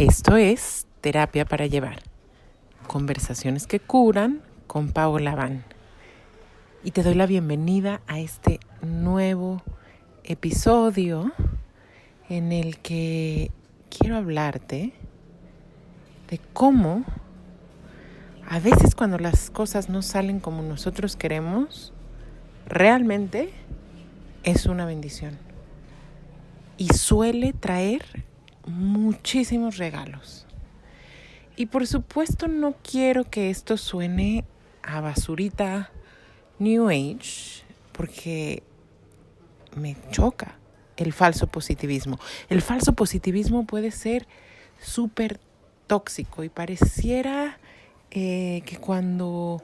Esto es Terapia para Llevar. Conversaciones que curan con Paola Van. Y te doy la bienvenida a este nuevo episodio en el que quiero hablarte de cómo a veces cuando las cosas no salen como nosotros queremos, realmente es una bendición. Y suele traer muchísimos regalos. Y por supuesto no quiero que esto suene a basurita New Age, porque me choca el falso positivismo. El falso positivismo puede ser súper tóxico y pareciera que cuando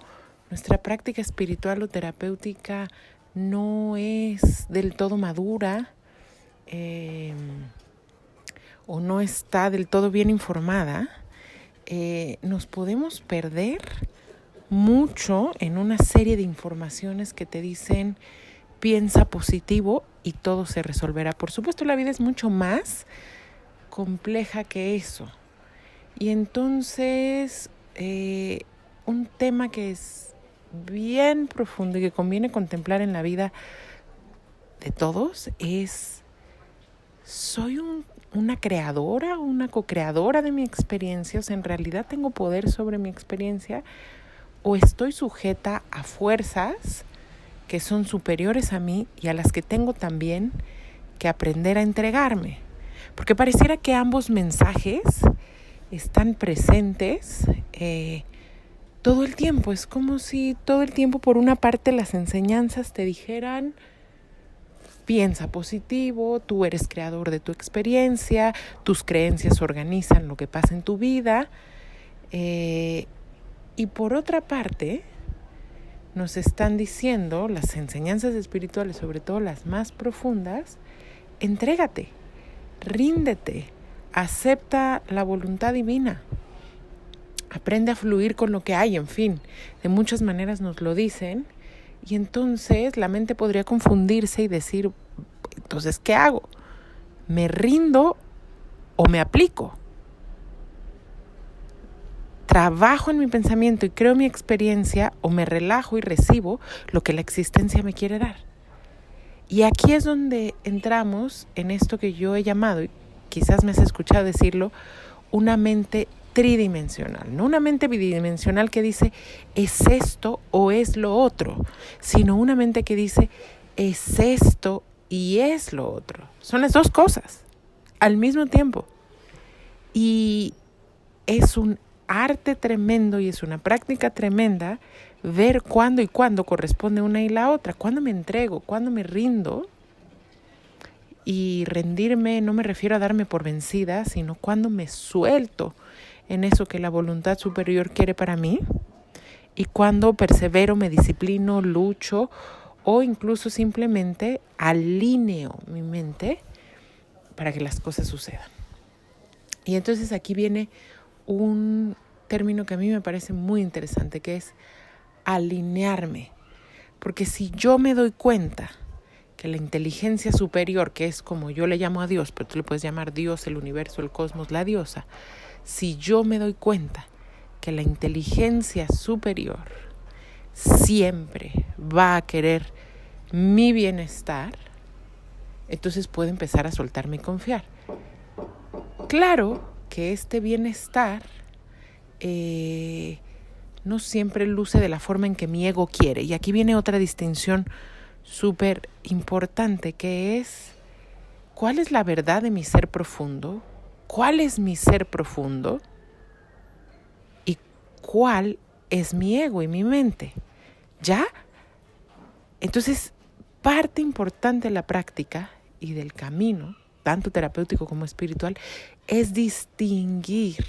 nuestra práctica espiritual o terapéutica no es del todo madura, o no está del todo bien informada, nos podemos perder mucho en una serie de informaciones que te dicen piensa positivo y todo se resolverá. Por supuesto, la vida es mucho más compleja que eso. Y entonces, un tema que es bien profundo y que conviene contemplar en la vida de todos es: ¿soy una creadora, una co-creadora de mi experiencia? O sea, ¿en realidad tengo poder sobre mi experiencia? ¿O estoy sujeta a fuerzas que son superiores a mí y a las que tengo también que aprender a entregarme? Porque pareciera que ambos mensajes están presentes todo el tiempo. Es como si todo el tiempo, por una parte, las enseñanzas te dijeran: piensa positivo, tú eres creador de tu experiencia, tus creencias organizan lo que pasa en tu vida. Y por otra parte, nos están diciendo las enseñanzas espirituales, sobre todo las más profundas: entrégate, ríndete, acepta la voluntad divina, aprende a fluir con lo que hay, en fin, de muchas maneras nos lo dicen. Y entonces la mente podría confundirse y decir: entonces, ¿qué hago? ¿Me rindo o me aplico? ¿Trabajo en mi pensamiento y creo mi experiencia, o me relajo y recibo lo que la existencia me quiere dar? Y aquí es donde entramos en esto que yo he llamado, y quizás me has escuchado decirlo, una mente tridimensional. No una mente bidimensional que dice es esto o es lo otro, sino una mente que dice es esto y es lo otro. Son las dos cosas al mismo tiempo. Y es un arte tremendo y es una práctica tremenda ver cuándo y cuándo corresponde una y la otra. Cuándo me entrego, cuándo me rindo. Y rendirme no me refiero a darme por vencida, sino cuando me suelto en eso que la voluntad superior quiere para mí, y cuando persevero, me disciplino, lucho, o incluso simplemente alineo mi mente para que las cosas sucedan. Y entonces aquí viene un término que a mí me parece muy interesante, que es alinearme. Porque si yo me doy cuenta que la inteligencia superior, que es como yo le llamo a Dios, pero tú le puedes llamar Dios, el universo, el cosmos, la diosa, si yo me doy cuenta que la inteligencia superior siempre va a querer mi bienestar, entonces puedo empezar a soltarme y confiar. Claro que este bienestar no siempre luce de la forma en que mi ego quiere. Y aquí viene otra distinción súper importante, que es: ¿cuál es la verdad de mi ser profundo? ¿Cuál es mi ser profundo? ¿Y cuál es mi ego y mi mente? ¿Ya? Entonces, parte importante de la práctica y del camino, tanto terapéutico como espiritual, es distinguir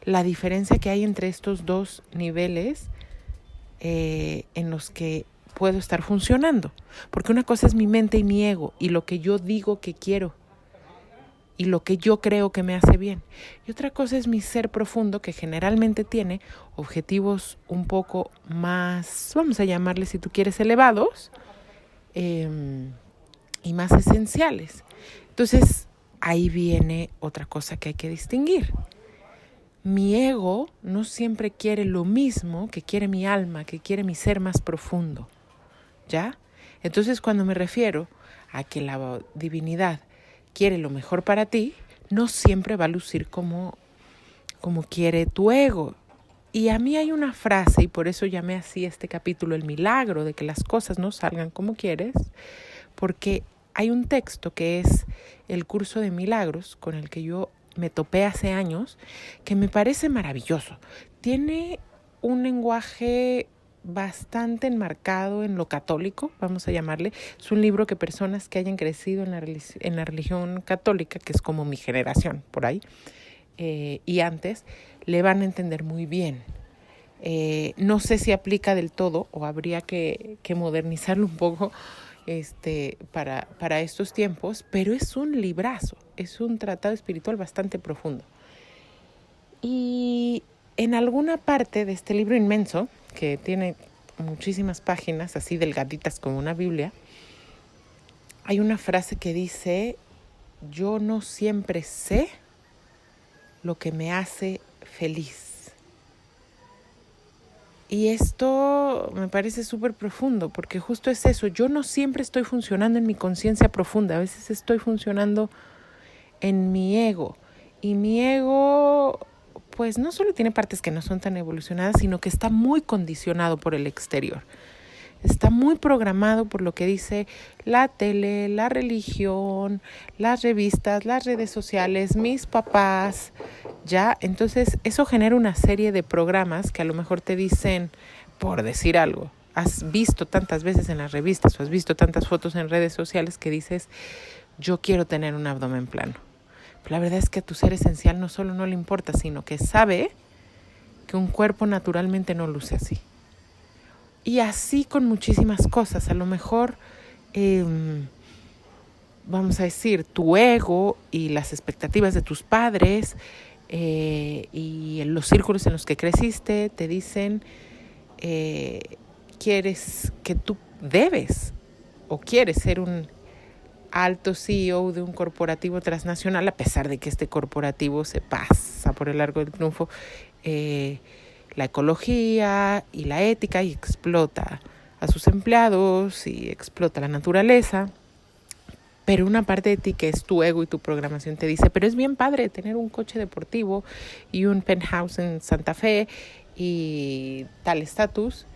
la diferencia que hay entre estos dos niveles en los que puedo estar funcionando. Porque una cosa es mi mente y mi ego, y lo que yo digo que quiero, y lo que yo creo que me hace bien. Y otra cosa es mi ser profundo, que generalmente tiene objetivos un poco más, vamos a llamarle, si tú quieres, elevados y más esenciales. Entonces, ahí viene otra cosa que hay que distinguir. Mi ego no siempre quiere lo mismo que quiere mi alma, que quiere mi ser más profundo, ¿ya? Entonces, cuando me refiero a que la divinidad quiere lo mejor para ti, no siempre va a lucir como quiere tu ego. Y a mí hay una frase, y por eso llamé así este capítulo, el milagro de que las cosas no salgan como quieres, porque hay un texto que es el curso de milagros con el que yo me topé hace años, que me parece maravilloso. Tiene un lenguaje bastante enmarcado en lo católico, vamos a llamarle. Es un libro que personas que hayan crecido en la religión católica, que es como mi generación por ahí, y antes, le van a entender muy bien. No sé si aplica del todo o habría que modernizarlo un poco para estos tiempos, pero es un librazo, es un tratado espiritual bastante profundo. Y en alguna parte de este libro inmenso, que tiene muchísimas páginas, así delgaditas como una Biblia, hay una frase que dice: yo no siempre sé lo que me hace feliz. Y esto me parece súper profundo, porque justo es eso. Yo no siempre estoy funcionando en mi conciencia profunda. A veces estoy funcionando en mi ego. Y mi ego, pues no solo tiene partes que no son tan evolucionadas, sino que está muy condicionado por el exterior. Está muy programado por lo que dice la tele, la religión, las revistas, las redes sociales, mis papás, ¿ya? Entonces eso genera una serie de programas que a lo mejor te dicen, por decir algo, has visto tantas veces en las revistas o has visto tantas fotos en redes sociales que dices, yo quiero tener un abdomen plano. Pero la verdad es que a tu ser esencial no solo no le importa, sino que sabe que un cuerpo naturalmente no luce así. Y así con muchísimas cosas. A lo mejor, vamos a decir, tu ego y las expectativas de tus padres y los círculos en los que creciste te dicen quieres que tú debes o quieres ser un alto CEO de un corporativo transnacional, a pesar de que este corporativo se pasa por el largo del triunfo la ecología y la ética y explota a sus empleados y explota la naturaleza. Pero una parte de ti que es tu ego y tu programación te dice, pero es bien padre tener un coche deportivo y un penthouse en Santa Fe y tal estatus,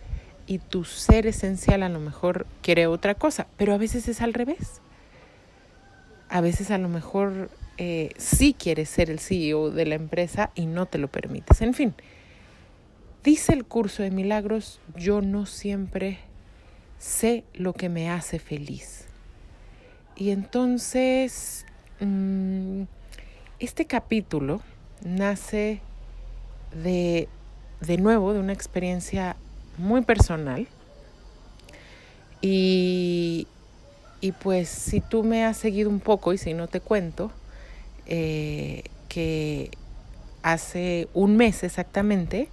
y tu ser esencial a lo mejor quiere otra cosa, pero a veces es al revés. A veces a lo mejor sí quieres ser el CEO de la empresa y no te lo permites. En fin, dice el curso de milagros, yo no siempre sé lo que me hace feliz. Y entonces, este capítulo nace de nuevo de una experiencia muy personal. Y pues si tú me has seguido un poco y si no te cuento, que hace un mes exactamente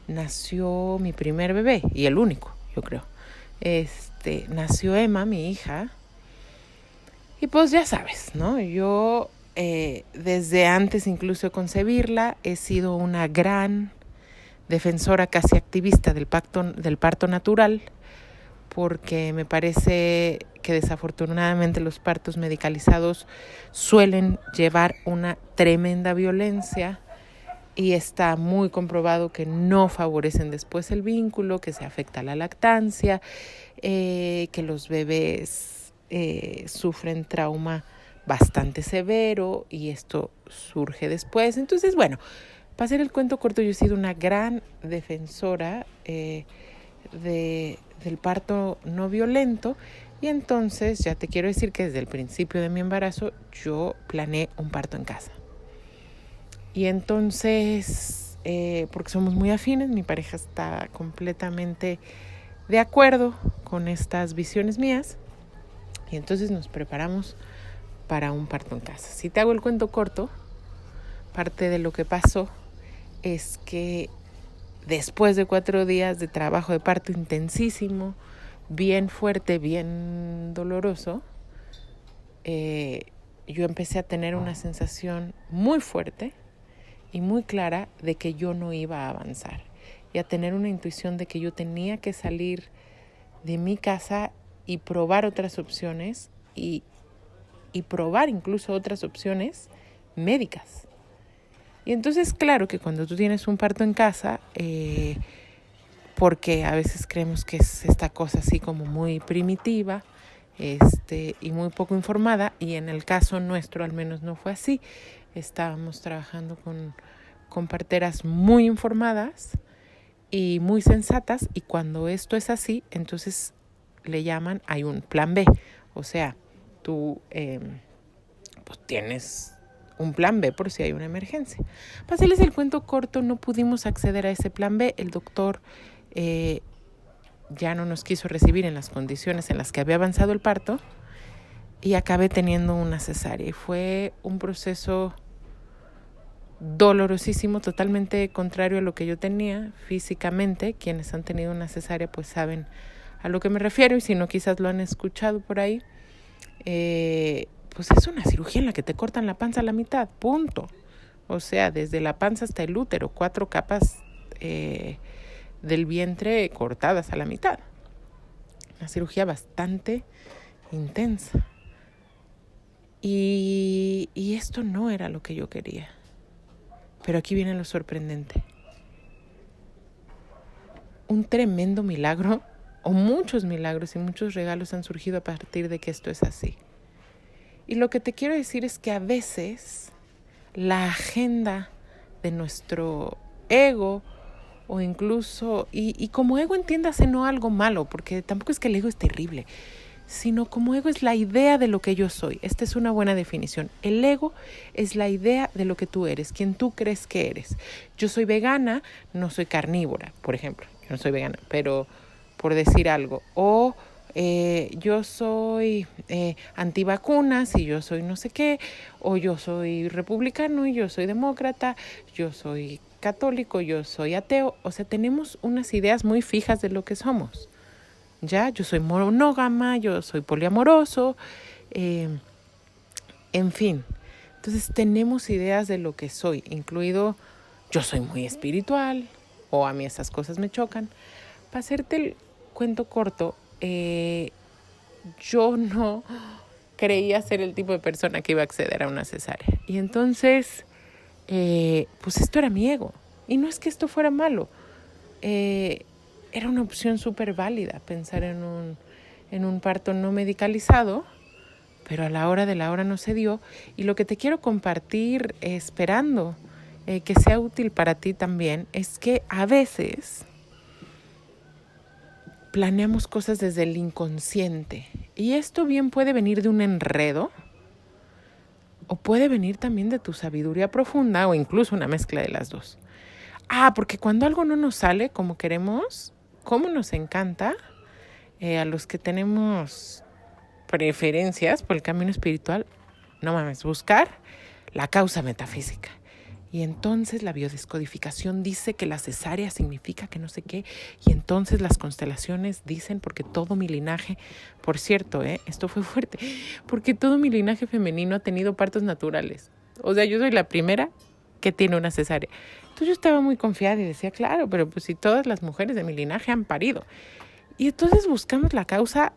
nació mi primer bebé y el único, yo creo. Nació Emma, mi hija, y pues ya sabes, ¿no? Yo desde antes incluso de concebirla he sido una gran defensora, casi activista del parto natural, porque me parece que desafortunadamente los partos medicalizados suelen llevar una tremenda violencia y está muy comprobado que no favorecen después el vínculo, que se afecta la lactancia, que los bebés sufren trauma bastante severo y esto surge después. Entonces, bueno, para hacer el cuento corto, yo he sido una gran defensora del parto no violento, y entonces ya te quiero decir que desde el principio de mi embarazo yo planeé un parto en casa. Y entonces, porque somos muy afines, mi pareja está completamente de acuerdo con estas visiones mías, y entonces nos preparamos para un parto en casa. Si te hago el cuento corto, parte de lo que pasó es que después de 4 días de trabajo de parto intensísimo, bien fuerte, bien doloroso, yo empecé a tener una sensación muy fuerte y muy clara de que yo no iba a avanzar y a tener una intuición de que yo tenía que salir de mi casa y probar otras opciones y probar incluso otras opciones médicas. Y entonces, claro que cuando tú tienes un parto en casa, porque a veces creemos que es esta cosa así como muy primitiva, y muy poco informada, y en el caso nuestro al menos no fue así. Estábamos trabajando con parteras muy informadas y muy sensatas, y cuando esto es así, entonces le llaman, hay un plan B, o sea, tú pues tienes un plan B por si hay una emergencia. Para hacerles el cuento corto, no pudimos acceder a ese plan B. El doctor ya no nos quiso recibir en las condiciones en las que había avanzado el parto y acabé teniendo una cesárea. Y fue un proceso dolorosísimo, totalmente contrario a lo que yo tenía físicamente. Quienes han tenido una cesárea pues saben a lo que me refiero, y si no quizás lo han escuchado por ahí. Pues es una cirugía en la que te cortan la panza a la mitad, punto. O sea, desde la panza hasta el útero, 4 capas del vientre cortadas a la mitad. Una cirugía bastante intensa. Y esto no era lo que yo quería. Pero aquí viene lo sorprendente. Un tremendo milagro, o muchos milagros y muchos regalos han surgido a partir de que esto es así. Y lo que te quiero decir es que a veces la agenda de nuestro ego, o incluso, y como ego entiéndase no algo malo, porque tampoco es que el ego es terrible, sino como ego es la idea de lo que yo soy. Esta es una buena definición. El ego es la idea de lo que tú eres, quien tú crees que eres. Yo soy vegana, no soy carnívora, por ejemplo. Yo no soy vegana, pero por decir algo. O yo soy antivacunas y yo soy no sé qué, o yo soy republicano y yo soy demócrata, yo soy católico, yo soy ateo. O sea, tenemos unas ideas muy fijas de lo que somos. Ya, yo soy monógama, yo soy poliamoroso, en fin. Entonces tenemos ideas de lo que soy, incluido yo soy muy espiritual, o a mí esas cosas me chocan. Para hacerte el cuento corto, yo no creía ser el tipo de persona que iba a acceder a una cesárea. Y entonces, pues esto era mi ego. Y no es que esto fuera malo. Era una opción súper válida pensar en un parto no medicalizado, pero a la hora de la hora no se dio. Y lo que te quiero compartir, esperando que sea útil para ti también, es que a veces planeamos cosas desde el inconsciente. Y esto bien puede venir de un enredo, o puede venir también de tu sabiduría profunda, o incluso una mezcla de las dos. Porque cuando algo no nos sale como queremos, como nos encanta, a los que tenemos preferencias por el camino espiritual, no mames, buscar la causa metafísica. Y entonces la biodescodificación dice que la cesárea significa que no sé qué. Y entonces las constelaciones dicen, porque todo mi linaje, por cierto, esto fue fuerte, porque todo mi linaje femenino ha tenido partos naturales. O sea, yo soy la primera que tiene una cesárea. Entonces yo estaba muy confiada y decía, claro, pero pues si todas las mujeres de mi linaje han parido. Y entonces buscamos la causa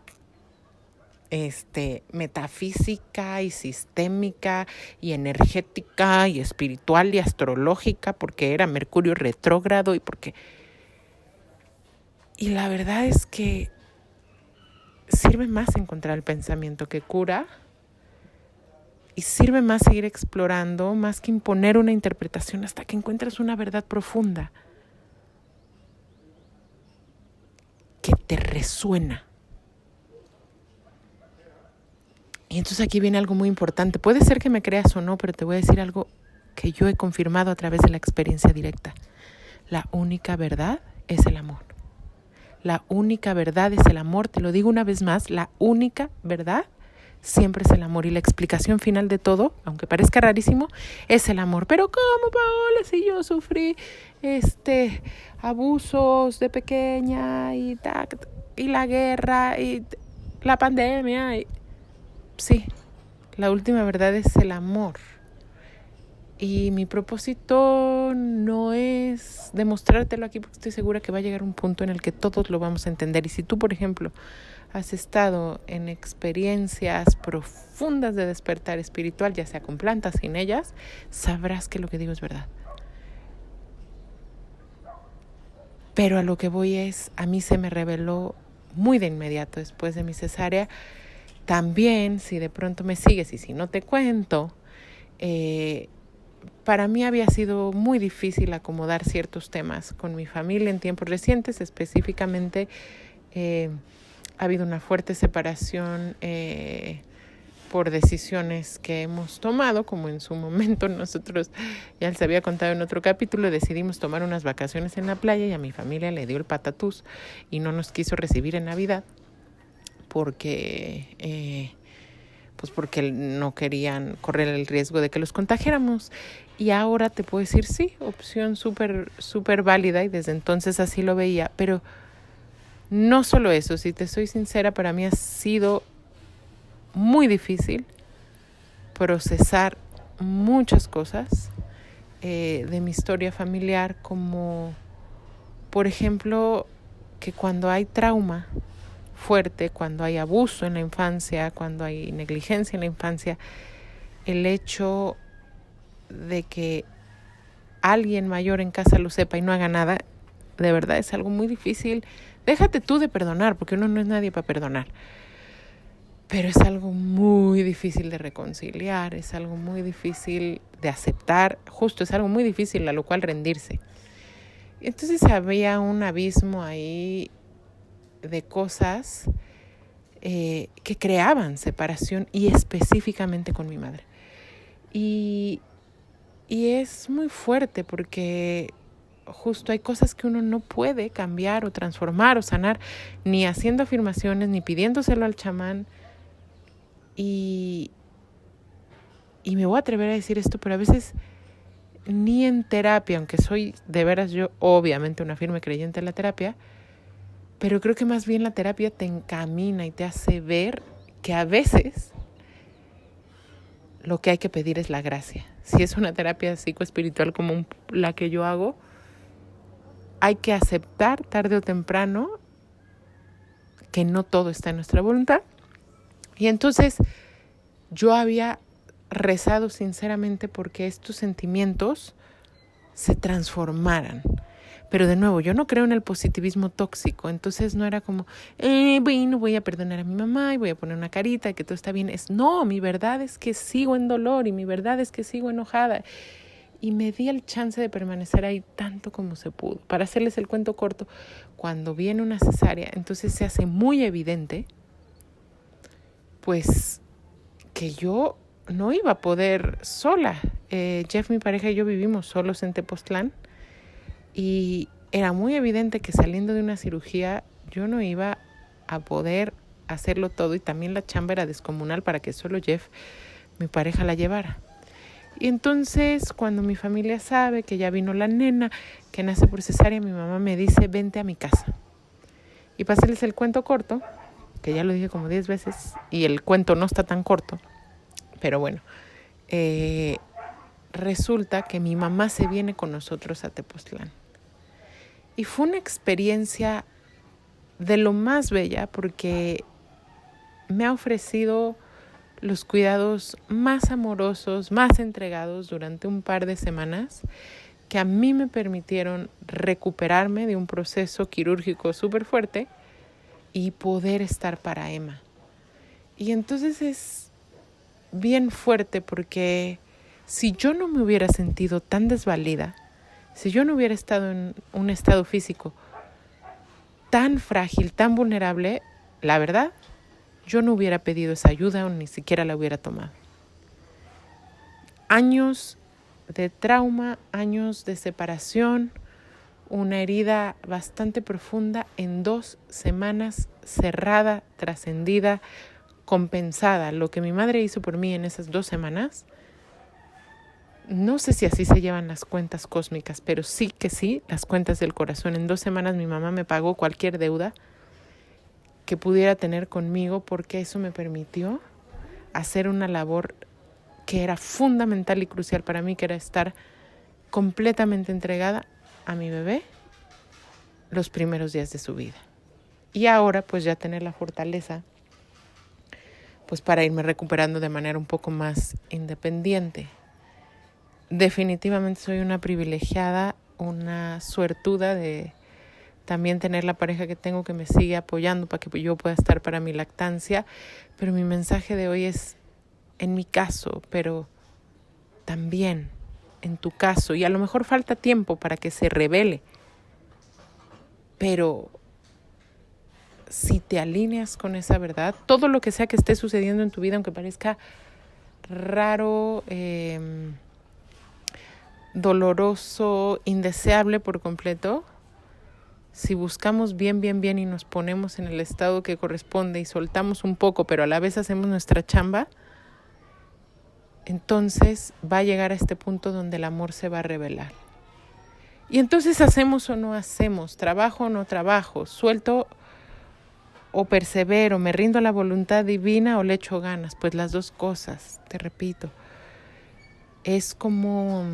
metafísica y sistémica y energética y espiritual y astrológica, porque era Mercurio retrógrado y la verdad es que sirve más encontrar el pensamiento que cura, y sirve más seguir explorando más que imponer una interpretación hasta que encuentres una verdad profunda que te resuena. Y entonces aquí viene algo muy importante. Puede ser que me creas o no, pero te voy a decir algo que yo he confirmado a través de la experiencia directa. La única verdad es el amor. La única verdad es el amor. Te lo digo una vez más, la única verdad siempre es el amor. Y la explicación final de todo, aunque parezca rarísimo, es el amor. Pero ¿cómo, Paola, si yo sufrí abusos de pequeña y la guerra y la pandemia? Sí, la última verdad es el amor. Y mi propósito no es demostrártelo aquí porque estoy segura que va a llegar un punto en el que todos lo vamos a entender. Y si tú, por ejemplo, has estado en experiencias profundas de despertar espiritual, ya sea con plantas, sin ellas, sabrás que lo que digo es verdad. Pero a lo que voy es, a mí se me reveló muy de inmediato después de mi cesárea. También, si de pronto me sigues y si no te cuento, para mí había sido muy difícil acomodar ciertos temas con mi familia en tiempos recientes. Específicamente, ha habido una fuerte separación por decisiones que hemos tomado, como en su momento nosotros, ya les había contado en otro capítulo, decidimos tomar unas vacaciones en la playa y a mi familia le dio el patatús y no nos quiso recibir en Navidad porque no querían correr el riesgo de que los contagiáramos. Y ahora te puedo decir, sí, opción súper válida, y desde entonces así lo veía. Pero no solo eso, si te soy sincera, para mí ha sido muy difícil procesar muchas cosas de mi historia familiar, como por ejemplo que cuando hay trauma fuerte, cuando hay abuso en la infancia, cuando hay negligencia en la infancia, el hecho de que alguien mayor en casa lo sepa y no haga nada, de verdad es algo muy difícil. Déjate tú de perdonar, porque uno no es nadie para perdonar. Pero es algo muy difícil de reconciliar, es algo muy difícil de aceptar, justo es algo muy difícil a lo cual rendirse. Entonces había un abismo ahí de cosas que creaban separación, y específicamente con mi madre. Y es muy fuerte porque justo hay cosas que uno no puede cambiar o transformar o sanar, ni haciendo afirmaciones, ni pidiéndoselo al chamán. Y me voy a atrever a decir esto, pero a veces ni en terapia, aunque soy de veras yo obviamente una firme creyente en la terapia, pero creo que más bien la terapia te encamina y te hace ver que a veces lo que hay que pedir es la gracia. Si es una terapia psicoespiritual como la que yo hago, hay que aceptar tarde o temprano que no todo está en nuestra voluntad. Y entonces yo había rezado sinceramente porque estos sentimientos se transformaran. Pero de nuevo, yo no creo en el positivismo tóxico, entonces no era como, bueno, voy a perdonar a mi mamá y voy a poner una carita, que todo está bien. No, mi verdad es que sigo en dolor y mi verdad es que sigo enojada. Y me di el chance de permanecer ahí tanto como se pudo. Para hacerles el cuento corto, cuando viene una cesárea, entonces se hace muy evidente, pues, que yo no iba a poder sola. Jeff, mi pareja, y yo vivimos solos en Tepoztlán. Y era muy evidente que saliendo de una cirugía yo no iba a poder hacerlo todo, y también la chamba era descomunal para que solo Jeff, mi pareja, la llevara. Y entonces cuando mi familia sabe que ya vino la nena, que nace por cesárea, mi mamá me dice, vente a mi casa. Y para hacerles el cuento corto, que ya lo dije como 10 veces, y el cuento no está tan corto, pero bueno, resulta que mi mamá se viene con nosotros a Tepoztlán. Y fue una experiencia de lo más bella porque me ha ofrecido los cuidados más amorosos, más entregados durante un par de semanas, que a mí me permitieron recuperarme de un proceso quirúrgico súper fuerte y poder estar para Emma. Y entonces es bien fuerte porque si yo no me hubiera sentido tan desvalida, si yo no hubiera estado en un estado físico tan frágil, tan vulnerable, la verdad, yo no hubiera pedido esa ayuda o ni siquiera la hubiera tomado. Años de trauma, años de separación, una herida bastante profunda en 2 semanas, cerrada, trascendida, compensada. Lo que mi madre hizo por mí en esas 2 semanas, no sé si así se llevan las cuentas cósmicas, pero sí que sí, las cuentas del corazón. En 2 semanas mi mamá me pagó cualquier deuda que pudiera tener conmigo, porque eso me permitió hacer una labor que era fundamental y crucial para mí, que era estar completamente entregada a mi bebé los primeros días de su vida. Y ahora pues ya tener la fortaleza pues para irme recuperando de manera un poco más independiente. Definitivamente soy una privilegiada, una suertuda de también tener la pareja que tengo que me sigue apoyando para que yo pueda estar para mi lactancia. Pero mi mensaje de hoy es en mi caso, pero también en tu caso. Y a lo mejor falta tiempo para que se revele. Pero si te alineas con esa verdad, todo lo que sea que esté sucediendo en tu vida, aunque parezca raro, doloroso, indeseable por completo, si buscamos bien y nos ponemos en el estado que corresponde y soltamos un poco, pero a la vez hacemos nuestra chamba, entonces va a llegar a este punto donde el amor se va a revelar. Y entonces hacemos o no hacemos, trabajo o no trabajo, suelto o persevero, me rindo a la voluntad divina o le echo ganas. Pues las dos cosas, te repito. Es como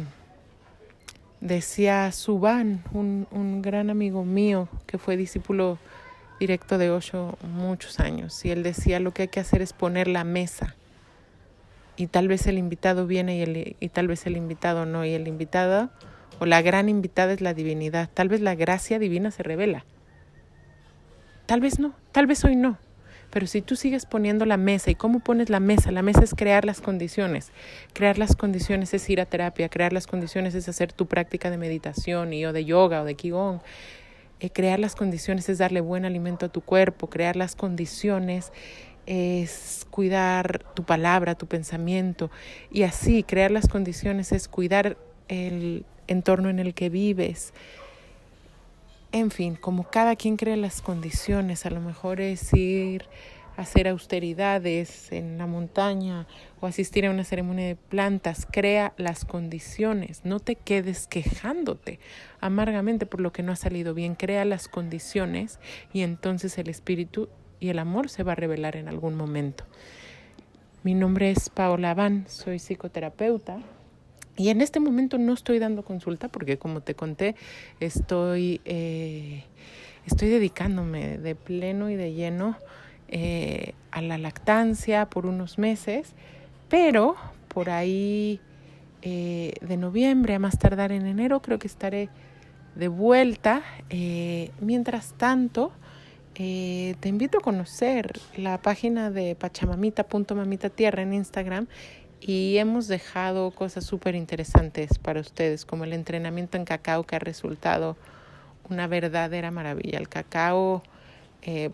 decía Subán, un gran amigo mío que fue discípulo directo de Osho muchos años. Y él decía, lo que hay que hacer es poner la mesa. Y tal vez el invitado viene y tal vez el invitado no. Y el invitado o la gran invitada es la divinidad. Tal vez la gracia divina se revela. Tal vez no, tal vez hoy no. Pero si tú sigues poniendo la mesa, ¿y cómo pones la mesa? La mesa es crear las condiciones. Crear las condiciones es ir a terapia. Crear las condiciones es hacer tu práctica de meditación o de yoga o de qigong. Crear las condiciones es darle buen alimento a tu cuerpo. Crear las condiciones es cuidar tu palabra, tu pensamiento. Y así, crear las condiciones es cuidar el entorno en el que vives. En fin, como cada quien crea las condiciones, a lo mejor es ir a hacer austeridades en la montaña o asistir a una ceremonia de plantas. Crea las condiciones, no te quedes quejándote amargamente por lo que no ha salido bien. Crea las condiciones y entonces el espíritu y el amor se va a revelar en algún momento. Mi nombre es Paola Abán, soy psicoterapeuta. Y en este momento no estoy dando consulta porque, como te conté, estoy dedicándome de pleno y de lleno a la lactancia por unos meses, pero por ahí de noviembre a más tardar en enero creo que estaré de vuelta. Mientras tanto, te invito a conocer la página de pachamamita.mamitatierra en Instagram. Y hemos dejado cosas súper interesantes para ustedes, como el entrenamiento en cacao, que ha resultado una verdadera maravilla. El cacao,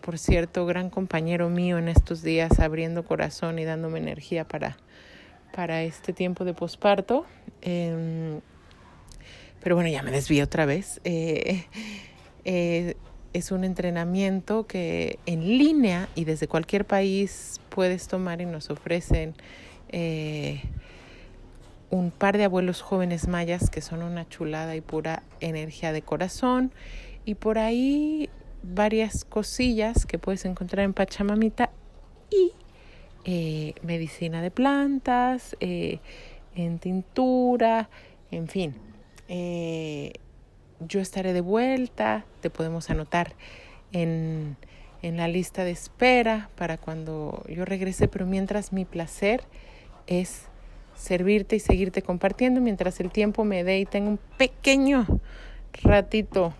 por cierto, gran compañero mío en estos días, abriendo corazón y dándome energía para este tiempo de posparto. Pero bueno, ya me desvío otra vez. Es un entrenamiento que en línea y desde cualquier país puedes tomar y nos ofrecen un par de abuelos jóvenes mayas que son una chulada y pura energía de corazón, y por ahí varias cosillas que puedes encontrar en Pachamamita y medicina de plantas, en tintura, en fin. Yo estaré de vuelta, te podemos anotar en la lista de espera para cuando yo regrese, pero mientras mi placer es servirte y seguirte compartiendo mientras el tiempo me dé y tengo un pequeño ratito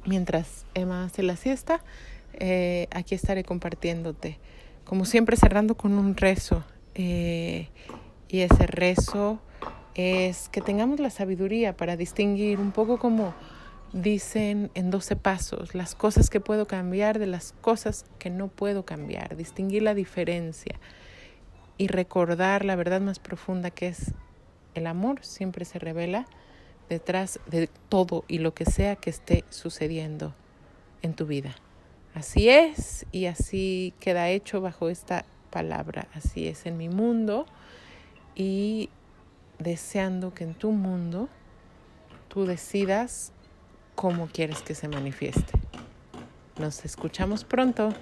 mientras Emma hace la siesta. Aquí estaré compartiéndote, como siempre, cerrando con un rezo, y ese rezo es que tengamos la sabiduría para distinguir, un poco como dicen en 12 pasos, las cosas que puedo cambiar de las cosas que no puedo cambiar, distinguir la diferencia y recordar la verdad más profunda, que es el amor siempre se revela detrás de todo y lo que sea que esté sucediendo en tu vida. Así es, y así queda hecho bajo esta palabra. Así es en mi mundo, y deseando que en tu mundo tú decidas cómo quieres que se manifieste. Nos escuchamos pronto.